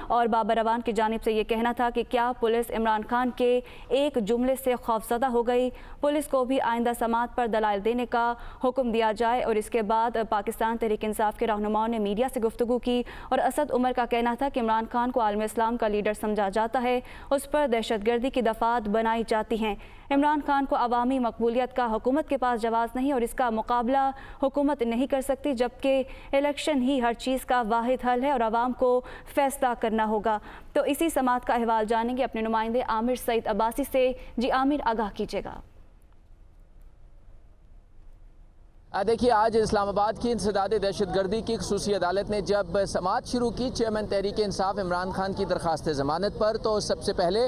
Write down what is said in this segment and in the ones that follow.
اور بابر اعوان کی جانب سے یہ کہنا تھا کہ کیا پولیس عمران خان کے ایک جملے سے خوفزدہ ہو گئی؟ پولیس کو بھی آئندہ سماعت پر دلائل دینے کا حکم دیا جائے۔ اور اس کے بعد پاکستان تحریک انصاف کے رہنماؤں نے میڈیا سے گفتگو کی اور اسد عمر کا کہنا تھا کہ عمران خان کو عالم اسلام کا لیڈر سمجھا جاتا ہے، اس پر دہشت گردی کی دفعات بنائی جاتی ہیں۔ عمران خان کو عوامی مقبولیت کا حکومت کے پاس جواز نہیں اور اس کا مقابلہ حکومت نہیں کر سکتی، جبکہ الیکشن ہی ہر چیز کا واحد حل ہے اور عوام کو فیصلہ کرنا ہوگا۔ تو اسی سماعت کا احوال جانیں گے اپنے نمائندے عامر سعید عباسی سے۔ جی عامر، آگاہ کیجیے گا۔ دیکھیے، آج اسلام آباد کی انسداد دہشت گردی کی خصوصی عدالت نے جب سماعت شروع کی چیئرمین تحریک انصاف عمران خان کی درخواست ضمانت پر، تو سب سے پہلے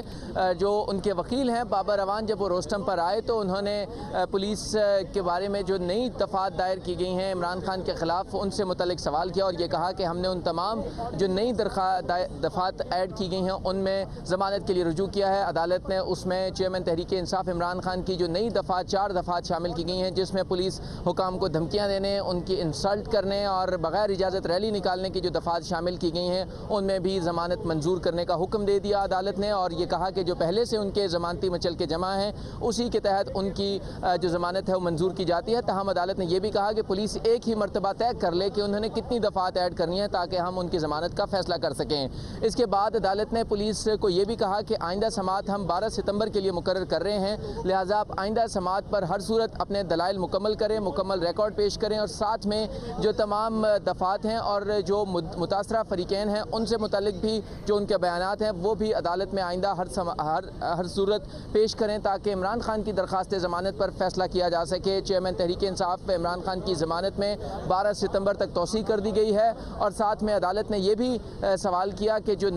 جو ان کے وکیل ہیں بابر اعوان، جب وہ روسٹم پر آئے تو انہوں نے پولیس کے بارے میں جو نئی دفعات دائر کی گئی ہیں عمران خان کے خلاف، ان سے متعلق سوال کیا اور یہ کہا کہ ہم نے ان تمام جو نئی دفعات ایڈ کی گئی ہیں ان میں ضمانت کے لیے رجوع کیا ہے۔ عدالت نے اس میں چیئرمین تحریک انصاف عمران خان کی جو نئی دفعات 4 دفعات شامل کی گئی ہیں، جس میں پولیس حکام کو دھمکیاں دینے، ان کی انسلٹ کرنے اور بغیر اجازت ریلی نکالنے کی جو دفعات شامل کی گئی ہیں ان میں بھی ضمانت منظور کرنے کا حکم دے دیا عدالت نے، اور یہ کہا کہ جو پہلے سے ان کے ضمانتی مچل کے جمع ہیں اسی کے تحت ان کی جو ضمانت ہے وہ منظور کی جاتی ہے۔ تاہم عدالت نے یہ بھی کہا کہ پولیس ایک ہی مرتبہ طے کر لے کہ انہوں نے کتنی دفعات ایڈ کرنی ہیں تاکہ ہم ان کی ضمانت کا فیصلہ کر سکیں۔ اس کے بعد عدالت نے پولیس کو یہ بھی کہا کہ آئندہ سماعت ہم 12 ستمبر کے لیے مقرر کر رہے ہیں، لہٰذا آپ آئندہ سماعت پر ہر صورت اپنے دلائل مکمل کریں، مکمل ریکارڈ پیش کریں اور ساتھ میں جو تمام دفعات ہیں اور جو متاثرہ فریقین ہیں ان سے متعلق بھی جو ان کے بیانات ہیں وہ بھی عدالت میں آئندہ ہر صورت پیش کریں تاکہ عمران خان کی درخواست ضمانت پر فیصلہ کیا جا سکے۔ چیئرمین تحریک انصاف عمران خان کی ضمانت میں 12 ستمبر تک توسیع کر دی گئی ہے، اور ساتھ میں عدالت نے یہ بھی سوال کیا کہ جو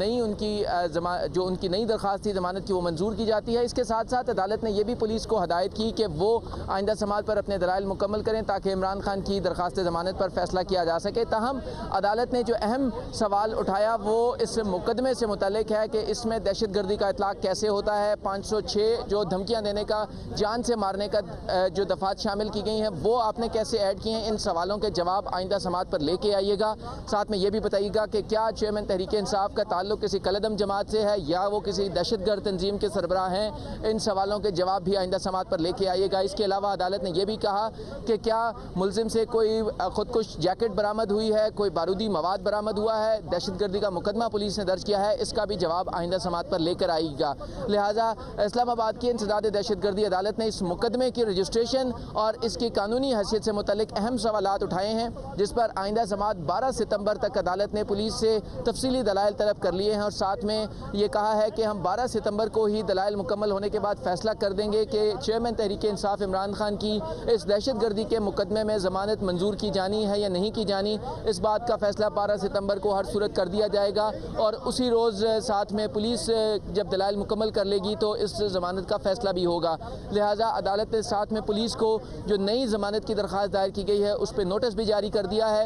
ان کی نئی درخواست تھی ضمانت کی وہ منظور کی جاتی ہے۔ اس کے ساتھ ساتھ عدالت نے یہ بھی پولیس کو ہدایت کی کہ وہ آئندہ سماعت پر اپنے دلائل مکمل کریں تاکہ عمران خان کی درخواست ضمانت پر فیصلہ کیا جا سکے۔ تاہم عدالت نے جو اہم سوال اٹھایا وہ اس مقدمے سے متعلق ہے کہ اس میں دہشت گردی کا اطلاق کیسے ہوتا ہے۔ 506 جو دھمکیاں دینے کا، جان سے مارنے کا جو دفعات شامل کی گئی ہیں وہ آپ نے کیسے ایڈ کی ہیں؟ ان سوالوں کے جواب آئندہ سماعت پر لے کے آئیے گا۔ ساتھ میں یہ بھی بتائیے گا کہ کیا چیئرمین تحریک انصاف کا تعلق کسی کالعدم جماعت سے ہے یا وہ کسی دہشت گرد تنظیم کے سربراہ ہیں؟ ان سوالوں کے جواب بھی آئندہ سماعت پر لے کے آئیے گا۔ اس کے علاوہ عدالت نے یہ بھی کہا کہ کیا ملزم سے کوئی خودکش جیکٹ برآمد ہوئی ہے، کوئی بارودی مواد برآمد ہوا ہے؟ دہشت گردی کا مقدمہ پولیس نے درج کیا ہے، اس کا بھی جواب آئندہ سماعت پر لے کر آئے گا۔ لہٰذا اسلام آباد کی انسداد دہشت گردی عدالت نے اس مقدمے کی رجسٹریشن اور اس کی قانونی حیثیت سے متعلق اہم سوالات اٹھائے ہیں، جس پر آئندہ سماعت 12 ستمبر تک عدالت نے پولیس سے تفصیلی دلائل طلب کر لیے ہیں، اور ساتھ میں یہ کہا ہے کہ ہم 12 ستمبر کو ہی دلائل مکمل ہونے کے بعد فیصلہ کر دیں گے کہ چیئرمین تحریک انصاف عمران خان کی اس دہشت گردی کے مقدمے میں ضمانت منظور کی جانی ہے یا نہیں کی جانی۔ اس بات کا فیصلہ 12 ستمبر کو ہر صورت کر دیا جائے گا، اور اسی روز ساتھ میں پولیس جب دلائل مکمل کر لے گی تو اس ضمانت کا فیصلہ بھی ہوگا۔ لہٰذا عدالت نے ساتھ میں پولیس کو جو نئی ضمانت کی درخواست دائر کی گئی ہے اس پہ نوٹس بھی جاری کر دیا ہے،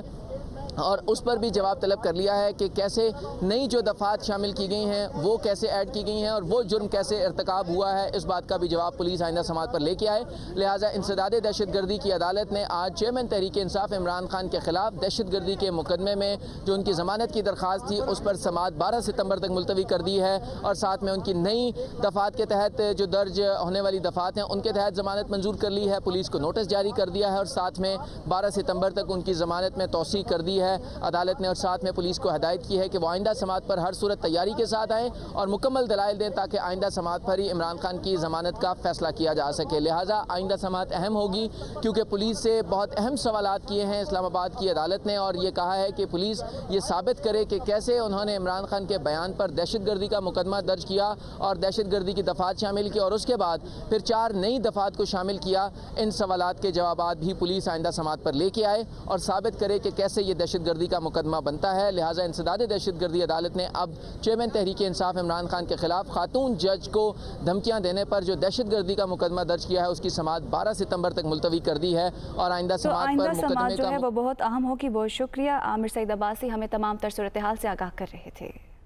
اور اس پر بھی جواب طلب کر لیا ہے کہ کیسے نئی جو دفعات شامل کی گئی ہیں وہ کیسے ایڈ کی گئی ہیں اور وہ جرم کیسے ارتکاب ہوا ہے۔ اس بات کا بھی جواب پولیس آئندہ سماعت پر لے کے آئے۔ لہٰذا انسداد دہشت گردی کی عدالت نے آج چیئرمین تحریک انصاف عمران خان کے خلاف دہشت گردی کے مقدمے میں جو ان کی ضمانت کی درخواست تھی اس پر سماعت 12 ستمبر تک ملتوی کر دی ہے، اور ساتھ میں ان کی نئی دفعات کے تحت جو درج ہونے والی دفعات ہیں ان کے تحت ضمانت منظور کر لی ہے، پولیس کو نوٹس جاری کر دیا ہے، اور ساتھ میں 12 ستمبر تک ان کی ضمانت میں توسیع کر دی ہے عدالت نے، اور ساتھ میں پولیس کو ہدایت کی ہے کہ وہ آئندہ سماعت پر ہر صورت تیاری کے ساتھ آئیں اور مکمل دلائل دیں تاکہ آئندہ سماعت پر ہی عمران خان کی ضمانت کا فیصلہ کیا جا سکے۔ لہٰذا آئندہ سماعت اہم ہوگی کیونکہ پولیس سے بہت اہم سوالات کیے ہیں اسلام آباد کی عدالت نے، اور یہ کہا ہے کہ پولیس یہ ثابت کرے کہ کیسے انہوں نے عمران خان کے بیان پر دہشت گردی کا مقدمہ درج کیا اور دہشت گردی کی دفعات شامل کی، اور اس کے بعد پھر 4 نئی دفعات کو شامل کیا۔ ان سوالات کے جوابات بھی پولیس آئندہ سماعت پر لے کے آئے اور ثابت کرے کہ کیسے یہ دہشت گردی کا مقدمہ بنتا ہے۔ لہٰذا انسداد دہشت گردی عدالت نے اب چیئرمین تحریک انصاف عمران خان کے خلاف خاتون جج کو دھمکیاں دینے پر جو دہشت گردی کا مقدمہ درج کیا ہے اس کی سماعت 12 ستمبر تک ملتوی کر دی ہے، اور آئندہ سماعت پر مقدمے جو ہے وہ بہت اہم ہوگی۔ بہت شکریہ عامر سعید عباسی، ہمیں تمام تر صورتحال سے آگاہ کر رہے تھے۔